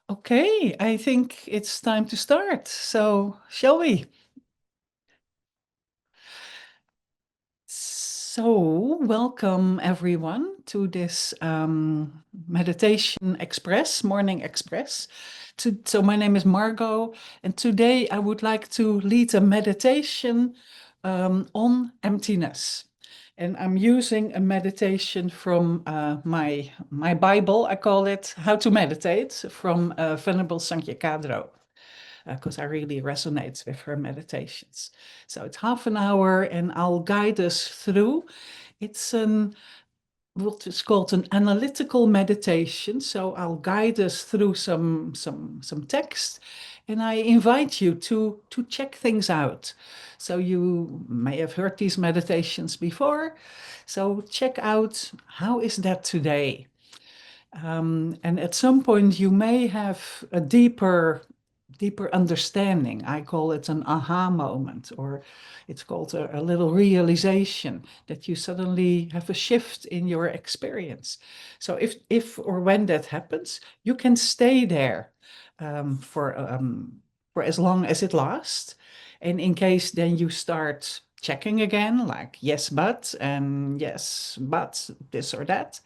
Okay, I think it's time to start. So, shall we? So, welcome everyone to this meditation express, morning express. So, my name is Margo, and today I would like to lead a meditation on emptiness. And I'm using a meditation from my Bible. I call it How to Meditate from Venerable Sankhya Kadro, because I really resonate with her meditations. So it's half an hour and I'll guide us through. It's what is called an analytical meditation. So I'll guide us through some text, and I invite you to check things out. So you may have heard these meditations before. So check out, how is that today? And at some point you may have a deeper understanding. I call it an aha moment, or it's called a little realization that you suddenly have a shift in your experience. So if or when that happens, you can stay there for as long as it lasts. And in case then you start checking again, like yes, and yes, but this or that,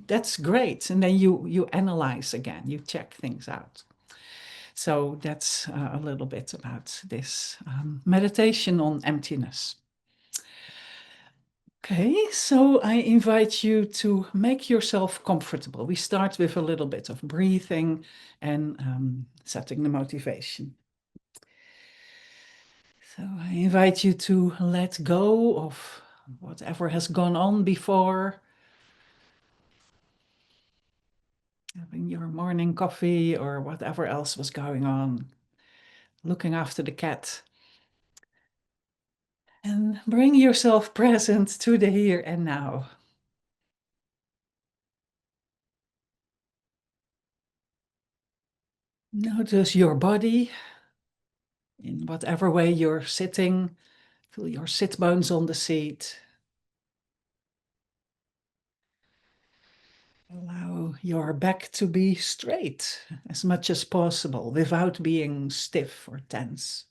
that's great. And then you analyze again, you check things out. So that's a little bit about this meditation on emptiness. Okay, so I invite you to make yourself comfortable. We start with a little bit of breathing and setting the motivation. So I invite you to let go of whatever has gone on before, having your morning coffee or whatever else was going on, looking after the cat. And bring yourself present to the here and now. Notice your body in whatever way you're sitting. Feel your sit bones on the seat. Allow your back to be straight as much as possible without being stiff or tense.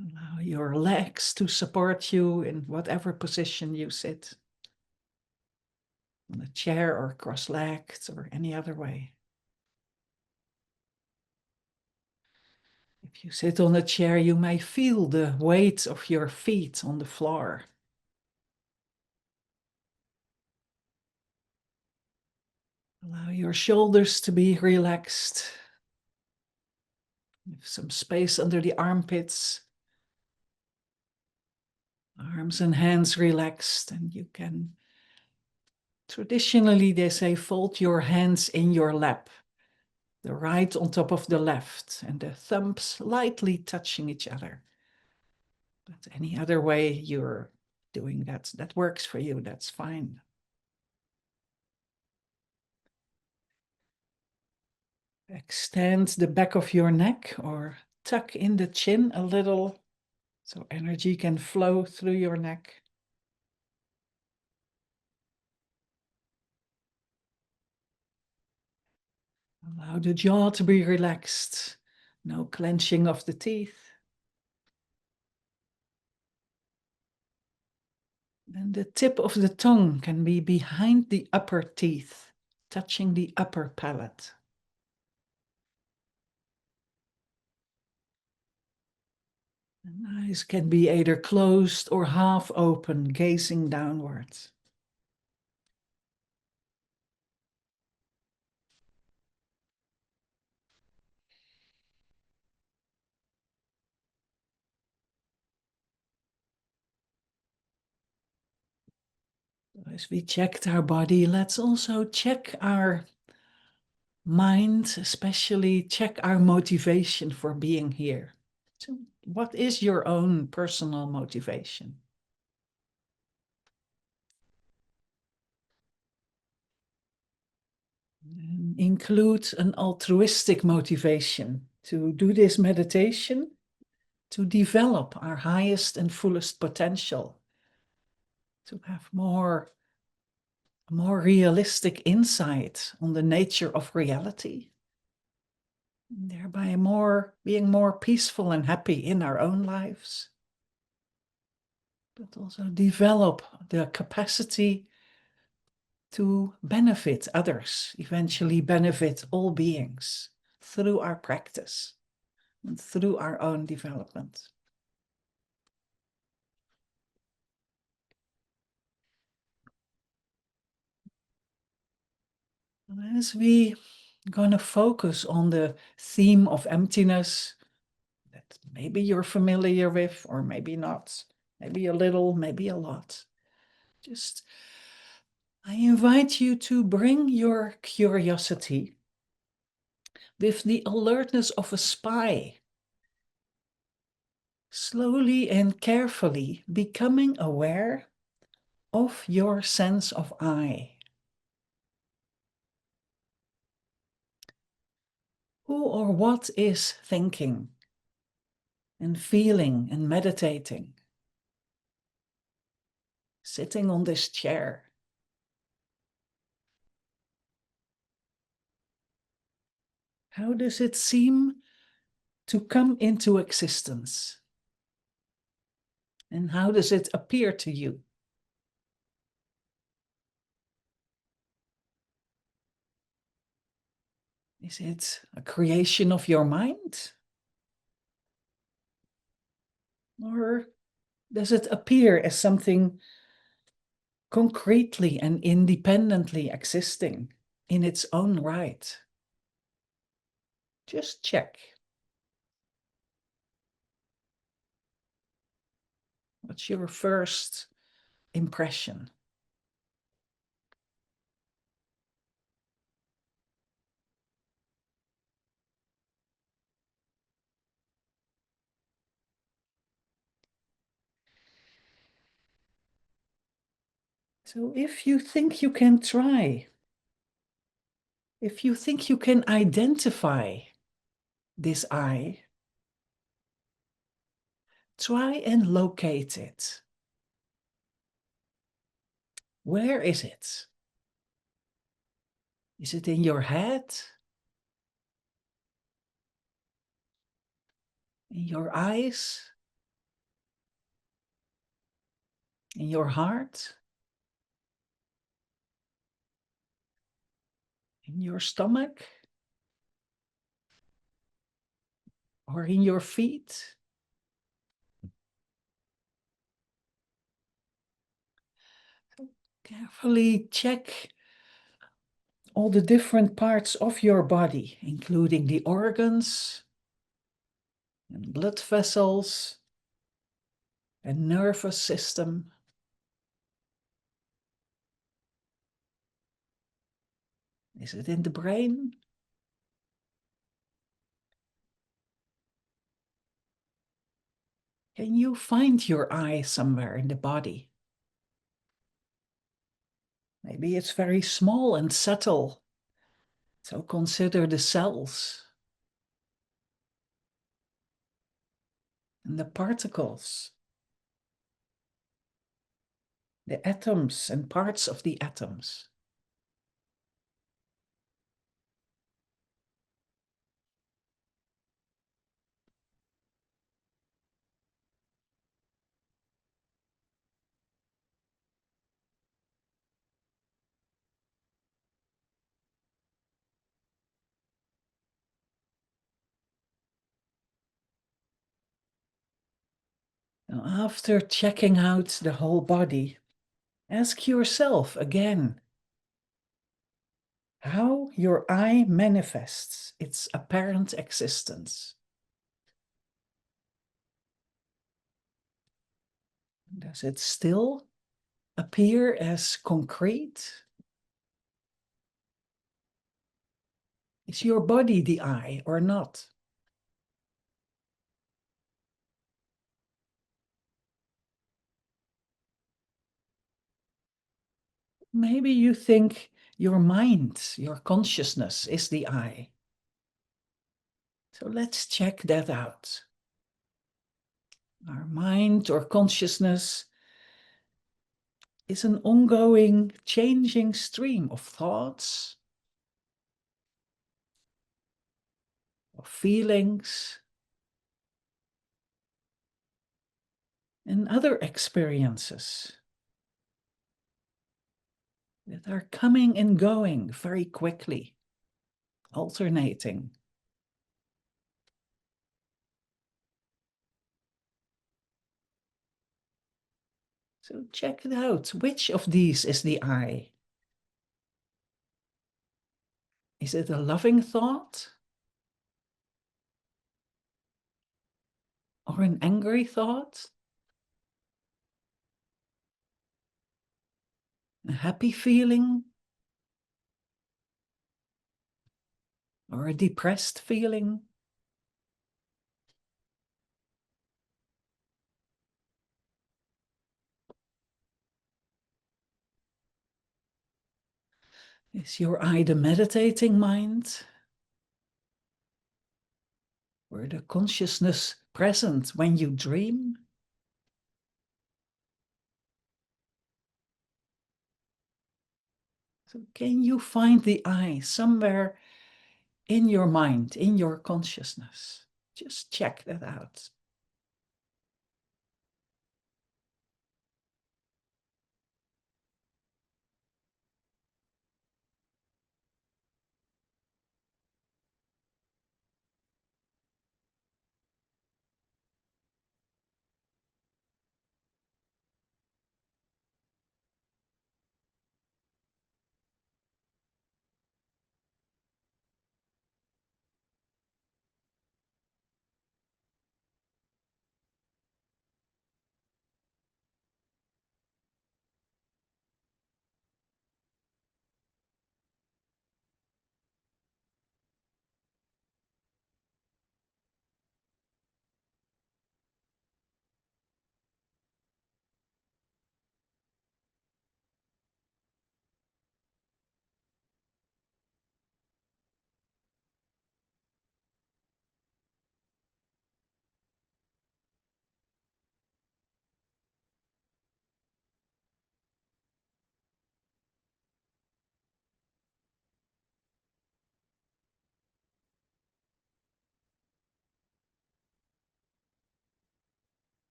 Allow your legs to support you in whatever position you sit, on a chair or cross-legged or any other way. If you sit on a chair, you may feel the weight of your feet on the floor. Allow your shoulders to be relaxed. Some space under the armpits. Arms and hands relaxed, and you can, traditionally they say, fold your hands in your lap, the right on top of the left, and the thumbs lightly touching each other. But any other way you're doing that works for you, that's fine. Extend the back of your neck or tuck in the chin a little so energy can flow through your neck. Allow the jaw to be relaxed. No clenching of the teeth. And the tip of the tongue can be behind the upper teeth, touching the upper palate. The eyes can be either closed or half open, gazing downwards. As we checked our body, let's also check our mind, especially check our motivation for being here. So what is your own personal motivation? Include an altruistic motivation to do this meditation, to develop our highest and fullest potential, to have more a more realistic insight on the nature of reality, thereby being more peaceful and happy in our own lives, but also develop the capacity to benefit others, eventually benefit all beings through our practice and through our own development. As we gonna focus on the theme of emptiness that maybe you're familiar with, or maybe not, maybe a little, maybe a lot. Just, I invite you to bring your curiosity with the alertness of a spy, slowly and carefully becoming aware of your sense of I. Who or what is thinking and feeling and meditating? Sitting on this chair. How does it seem to come into existence? And how does it appear to you? Is it a creation of your mind? Or does it appear as something concretely and independently existing in its own right? Just check. What's your first impression? So if you think you can try, if you think you can identify this I, try and locate it. Where is it? Is it in your head? In your eyes? In your heart? In your stomach? Or in your feet? Carefully check all the different parts of your body, including the organs and blood vessels and nervous system. Is it in the brain? Can you find your eye somewhere in the body? Maybe it's very small and subtle. So consider the cells and the particles, the atoms and parts of the atoms. Now, after checking out the whole body, ask yourself again how your eye manifests its apparent existence. Does it still appear as concrete? Is your body the eye or not? Maybe you think your mind, your consciousness is the eye. So let's check that out. Our mind or consciousness is an ongoing, changing stream of thoughts, of feelings, and other experiences that are coming and going very quickly, alternating. So check it out. Which of these is the I? Is it a loving thought? Or an angry thought? A happy feeling? Or a depressed feeling? Is your I the meditating mind? Or the consciousness present when you dream? So can you find the I somewhere in your mind, in your consciousness? Just check that out.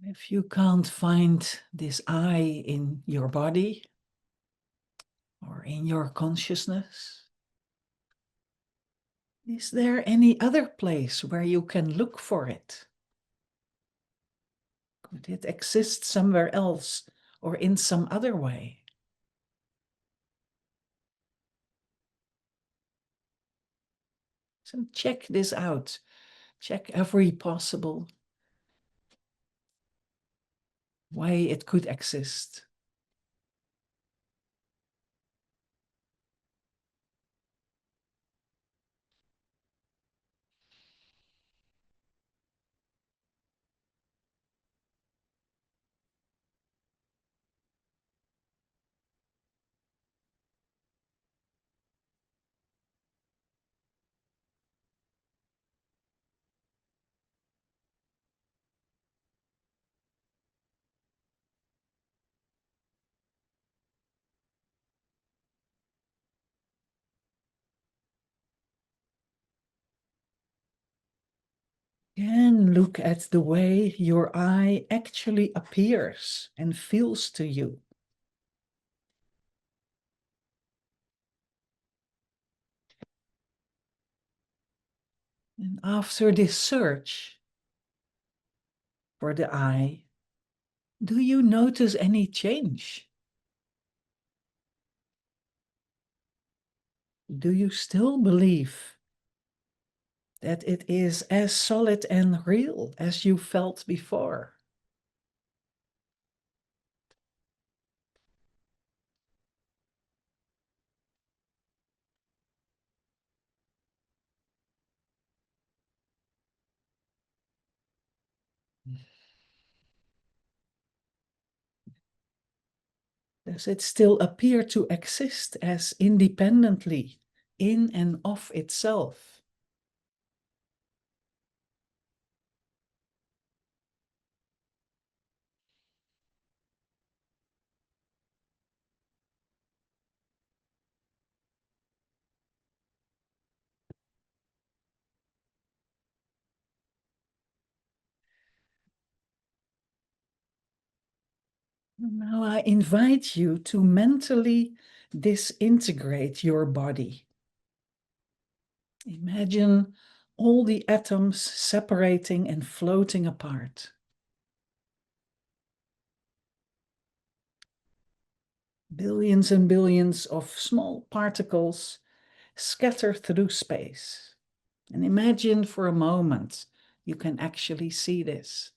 If you can't find this I in your body or in your consciousness, is there any other place where you can look for it? Could it exist somewhere else or in some other way? So check this out. Check every possible way it could exist. Again, look at the way your I actually appears and feels to you. And after this search for the I, do you notice any change? Do you still believe that it is as solid and real as you felt before? Does it still appear to exist as independently in and of itself? Now I invite you to mentally disintegrate your body. Imagine all the atoms separating and floating apart. Billions and billions of small particles scatter through space. And imagine for a moment you can actually see this.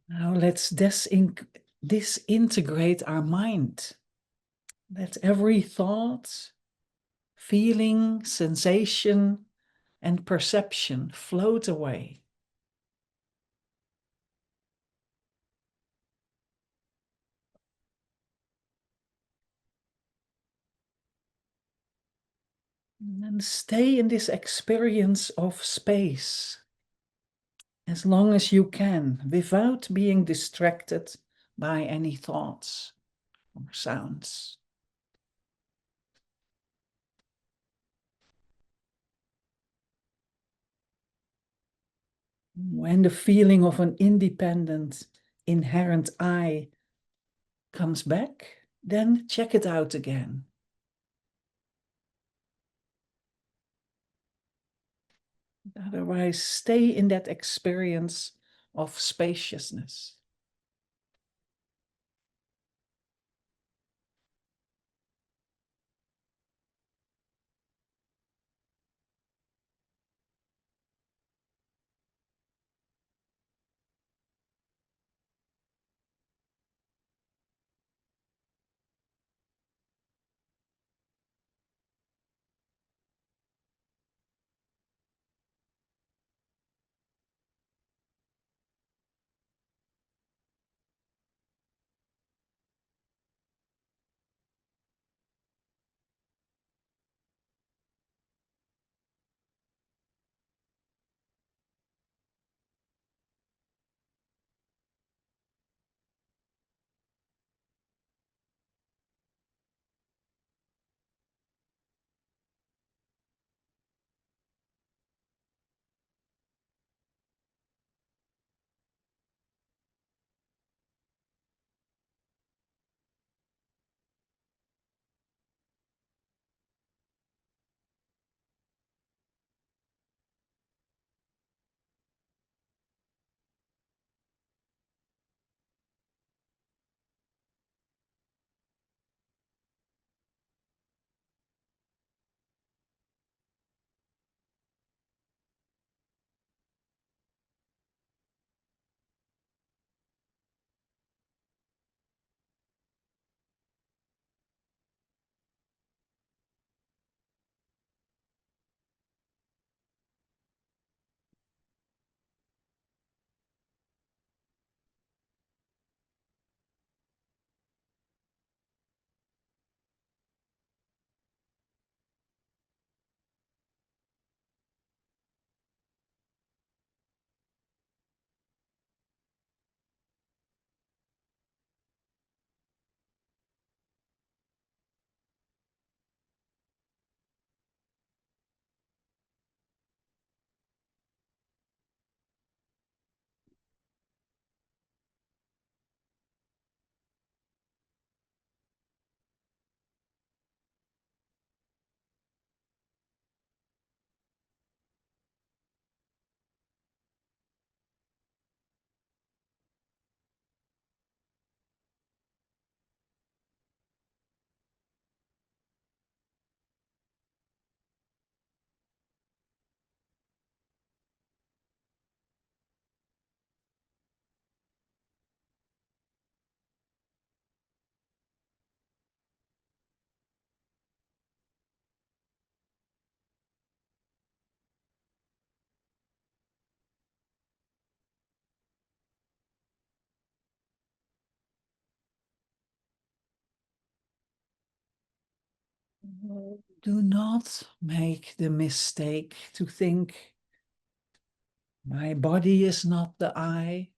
Now let's disintegrate our mind. Let every thought, feeling, sensation, and perception float away. And stay in this experience of space as long as you can without being distracted by any thoughts or sounds. When the feeling of an independent, inherent I comes back, then check it out again. Otherwise, stay in that experience of spaciousness. Do not make the mistake to think, my body is not the I.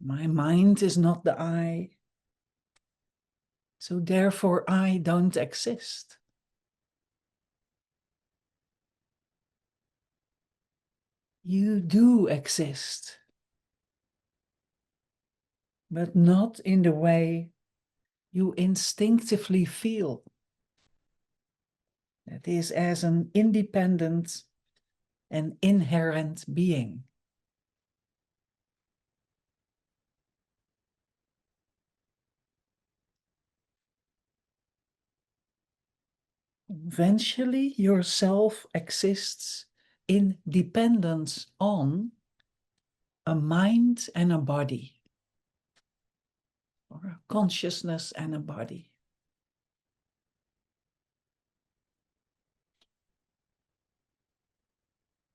My mind is not the I, so therefore I don't exist. You do exist, but not in the way you instinctively feel. That is, as an independent and inherent being. Eventually, yourself exists in dependence on a mind and a body, or a consciousness and a body.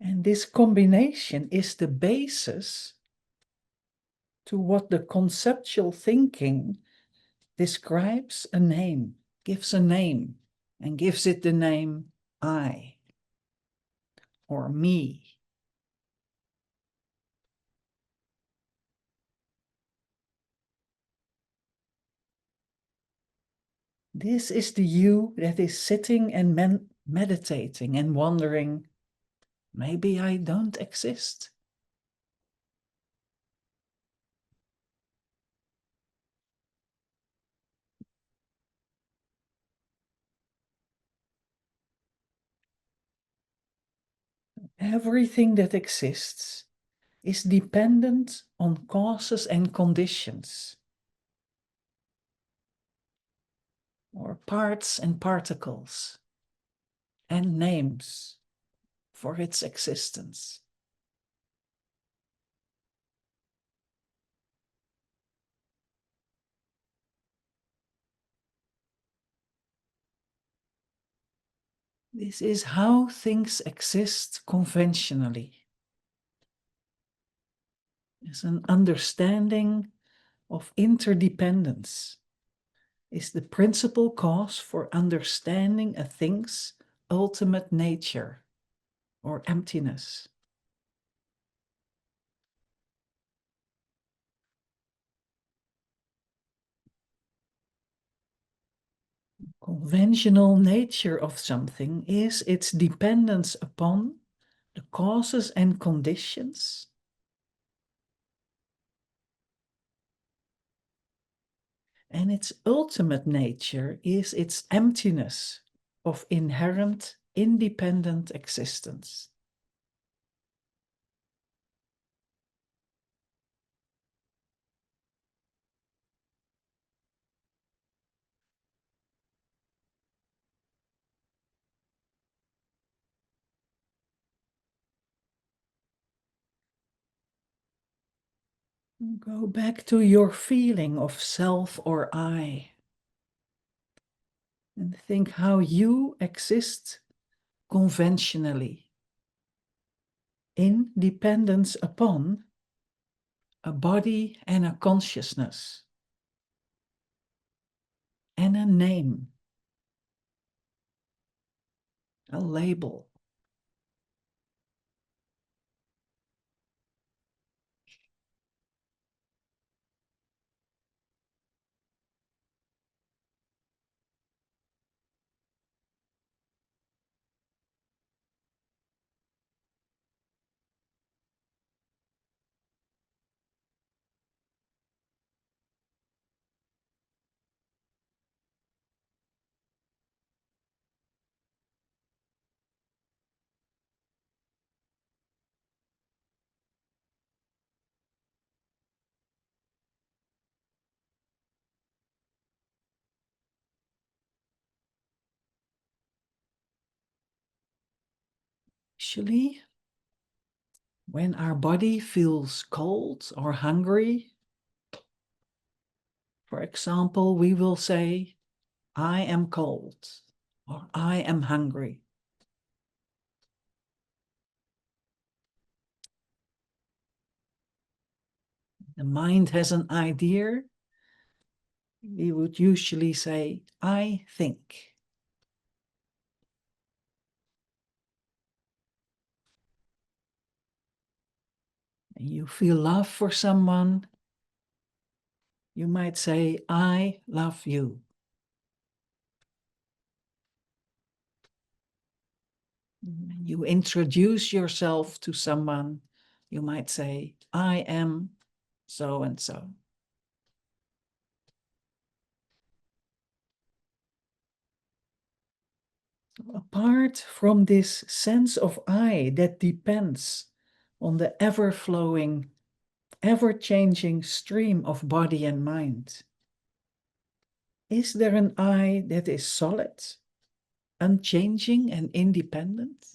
And this combination is the basis to what the conceptual thinking describes a name, gives a name, and gives it the name I or me. This is the you that is sitting and meditating and wondering, maybe I don't exist. Everything that exists is dependent on causes and conditions, or parts and particles, and names for its existence. This is how things exist conventionally, as an understanding of interdependence is the principal cause for understanding a thing's ultimate nature or emptiness. Conventional nature of something is its dependence upon the causes and conditions, and its ultimate nature is its emptiness of inherent independent existence. Go back to your feeling of self or I, and think how you exist conventionally in dependence upon a body and a consciousness and a name, a label. Actually, when our body feels cold or hungry, for example, we will say, I am cold or I am hungry. The mind has an idea. We would usually say, I think. And you feel love for someone, You might say, I love you. You introduce yourself to someone. You might say, I am so and so. Apart from this sense of I that depends on the ever-flowing, ever-changing stream of body and mind, is there an I that is solid, unchanging and independent?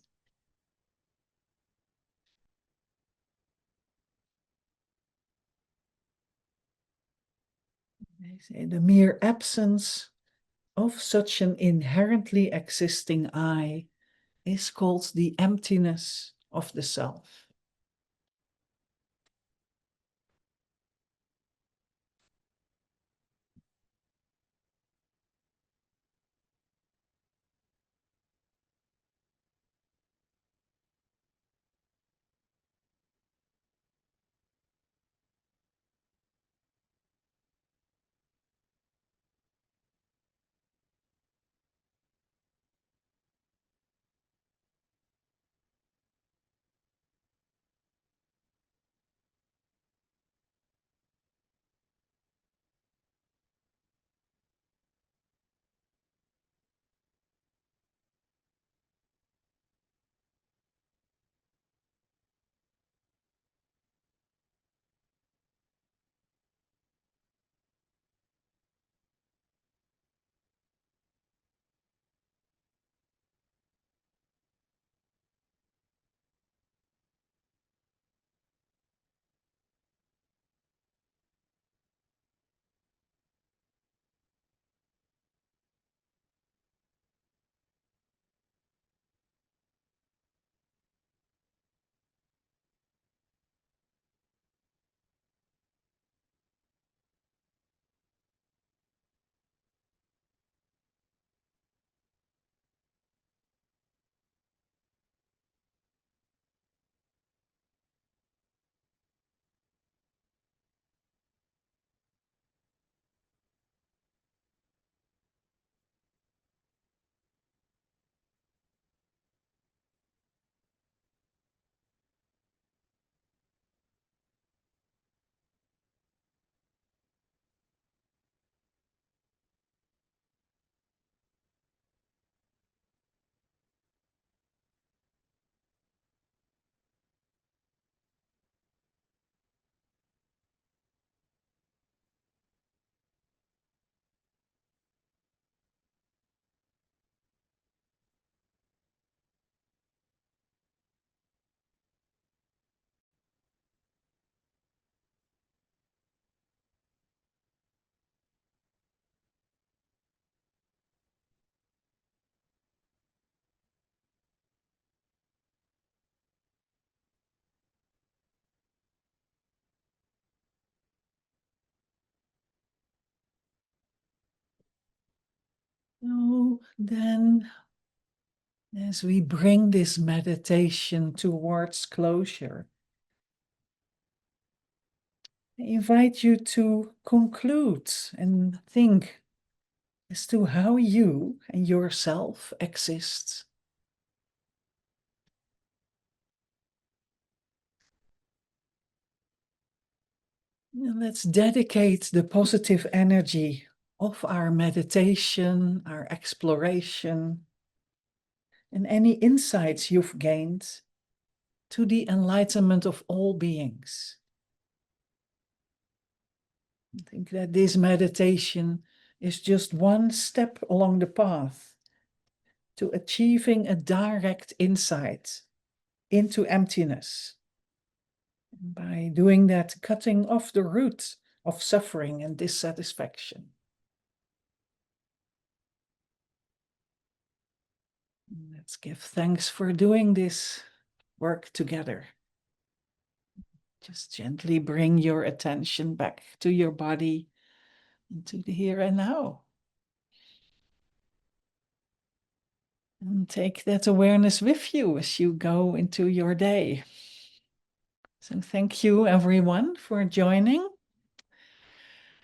They say the mere absence of such an inherently existing I is called the emptiness of the self. So then, as we bring this meditation towards closure, I invite you to conclude and think as to how you and yourself exist. And let's dedicate the positive energy of our meditation, our exploration, and any insights you've gained to the enlightenment of all beings. I think that this meditation is just one step along the path to achieving a direct insight into emptiness. And by doing that, cutting off the root of suffering and dissatisfaction. Let's give thanks for doing this work together. Just gently bring your attention back to your body, into the here and now. And take that awareness with you as you go into your day. So thank you, everyone, for joining.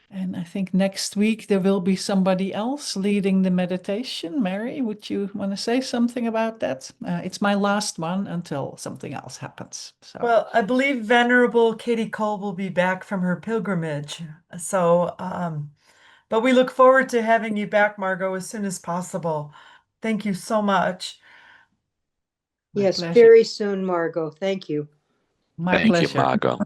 And I think next week there will be somebody else leading the meditation. Mary, would you want to say something about that? It's my last one until something else happens. So, Well, I believe Venerable Katie Cole will be back from her pilgrimage. So, but we look forward to having you back, Margo, as soon as possible. Thank you so much. my Yes, pleasure. very soon, Margo. Thank you. My Thank you, pleasure. Margo.